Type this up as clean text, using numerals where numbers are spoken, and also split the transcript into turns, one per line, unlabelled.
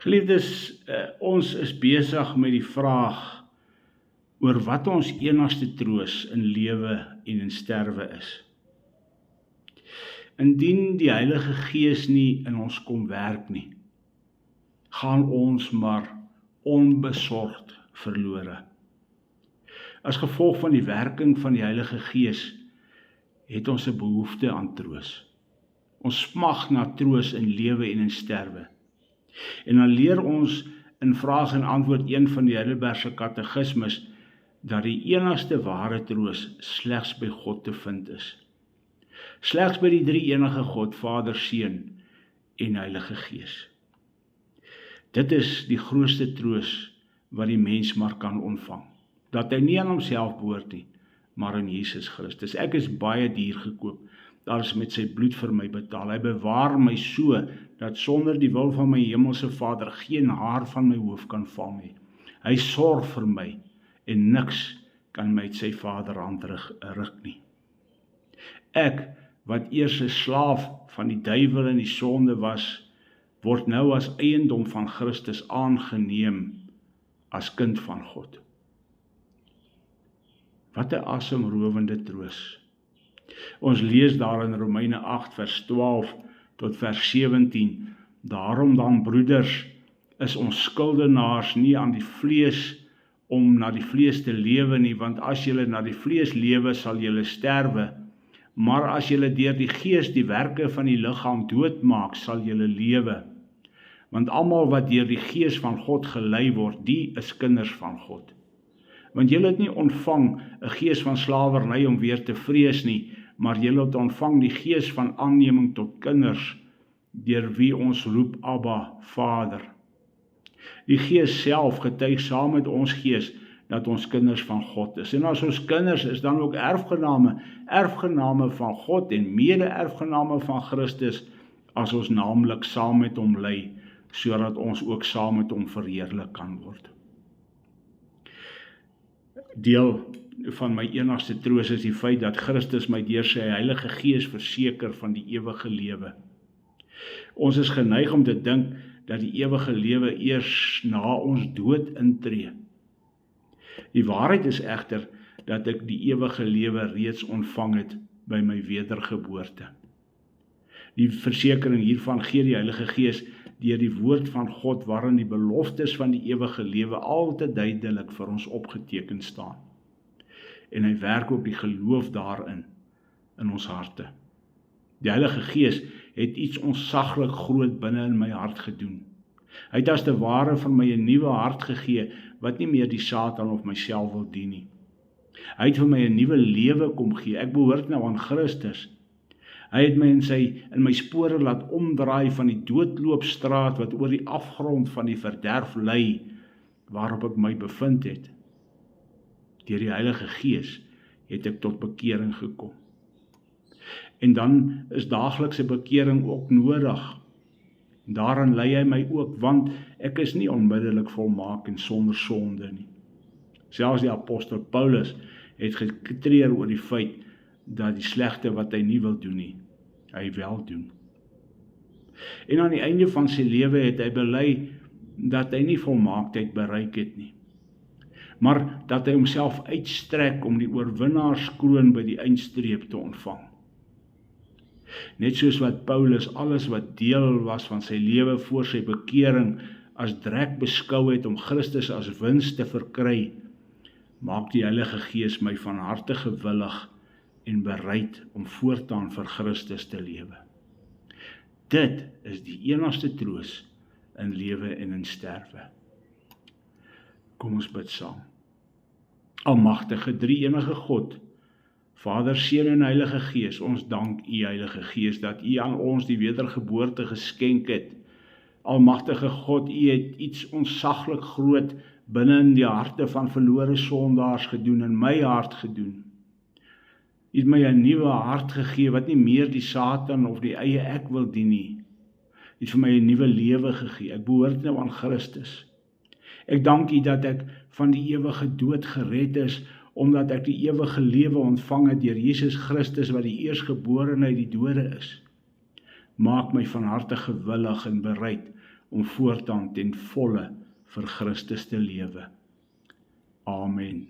Geliefdes, ons is besig met die vraag oor wat ons enigste troos in lewe en in sterwe is. Indien die Heilige Gees nie in ons kom werk nie, gaan ons maar onbesorgd verlore. As gevolg van die werking van die Heilige Gees het ons 'n behoefte aan troos. Ons smag na troos in lewe en in sterwe. En dan leer ons in vraag en antwoord 1 van die Heidelbergse Katekismes dat die enigste ware troos slegs by God te vind is. Slegs by die drie enige God, Vader, Seun en Heilige Gees. Dit is die grootste troos wat die mens maar kan ontvang. Dat hy nie aan homself behoort nie, maar aan Jesus Christus. Ek is baie duur gekoop. Daar is met sy bloed vir my betaal. Hy bewaar my so, dat sonder die wil van my hemelse Vader geen haar van my hoof kan val nie. Hy sorg vir my, en niks kan my uit sy Vaderhand ruk nie. Ek, wat eers 'n slaaf van die duiwel en die sonde was, word nou as eiendom van Christus aangeneem as kind van God. Wat 'n asemrowende troos. Ons lees daar in Romeine 8 vers 12 tot vers 17, daarom dan broeders, is ons skuldenaars nie aan die vlees om na die vlees te lewe nie, want as julle na die vlees lewe, sal julle sterwe, maar as julle deur die Gees die werke van die liggaam doodmaak, sal julle lewe. Want almal wat deur die Gees van God gelei word, die is kinders van God. Want julle het nie ontvang 'n gees van slawerny om weer te vrees nie, maar julle het ontvang die gees van aanneming tot kinders, deur wie ons roep Abba, Vader. Die Gees self getuig saam met ons gees dat ons kinders van God is. En as ons kinders is, dan ook erfgename van God en mede-erfgename van Christus, as ons naamlik saam met hom ly, sodat ons ook saam met hom verheerlik kan word. Deel van my enigste troos is die feit dat Christus my deur sy Heilige Gees verseker van die ewige lewe. Ons is geneig om te dink dat die ewige lewe eers na ons dood intree. Die waarheid is egter dat ek die ewige lewe reeds ontvang het by my wedergeboorte. Die versekering hiervan gee die Heilige Gees deur die woord van God, waarin die beloftes van die ewige lewe altyd duidelik vir ons opgeteken staan. En hy werk ook die geloof daarin in ons harte. Die Heilige Gees het iets ontsaglik groot binne in my hart gedoen. Hy het as te ware van my 'n nuwe hart gegee, wat nie meer die Satan of myself wil dien nie. Hy het vir my 'n nuwe lewe kom gee. Ek behoort nou aan Christus. Hy het my in my spore laat omdraai van die doodloopstraat wat oor die afgrond van die verderf lei, waarop ek my bevind het. Deur die Heilige Gees het ek tot bekering gekom. En dan is daaglikse bekering ook nodig. Daarin lei hy my ook, want ek is nie onmiddellik volmaak en sonder sonde nie. Selfs die apostel Paulus het getreur oor die feit dat die slegte wat hy nie wil doen nie, hy wel doen. En aan die einde van sy lewe het hy bely dat hy nie volmaaktheid bereik het nie, maar dat hy homself uitstrek om die oorwinnaarskroon by die eindstreep te ontvang. Net soos wat Paulus alles wat deel was van sy lewe voor sy bekering as drek beskou het om Christus as wins te verkry, maak die Heilige Gees my van harte gewillig en bereid om voortaan vir Christus te lewe. Dit is die enigste troos in lewe en in sterwe. Kom ons bid saam. Almagtige drie-enige God, Vader, Seun en Heilige Gees, ons dank U, Heilige Gees, dat U aan ons die wedergeboorte geskenk het. Almagtige God, U het iets ontsaglik groot binne in die harte van verlore sondaars gedoen, in my hart gedoen. U het my 'n nuwe hart gegee, wat nie meer die Satan of die eie ek wil dien nie. U het vir my 'n nuwe lewe gegee. Ek behoort nou aan Christus. Ek dank U dat ek van die ewige dood gered is, omdat ek die ewige lewe ontvang het deur Jesus Christus, wat die eerstgeborene uit die dode is. Maak my van harte gewillig en bereid om voortaan ten volle vir Christus te lewe. Amen.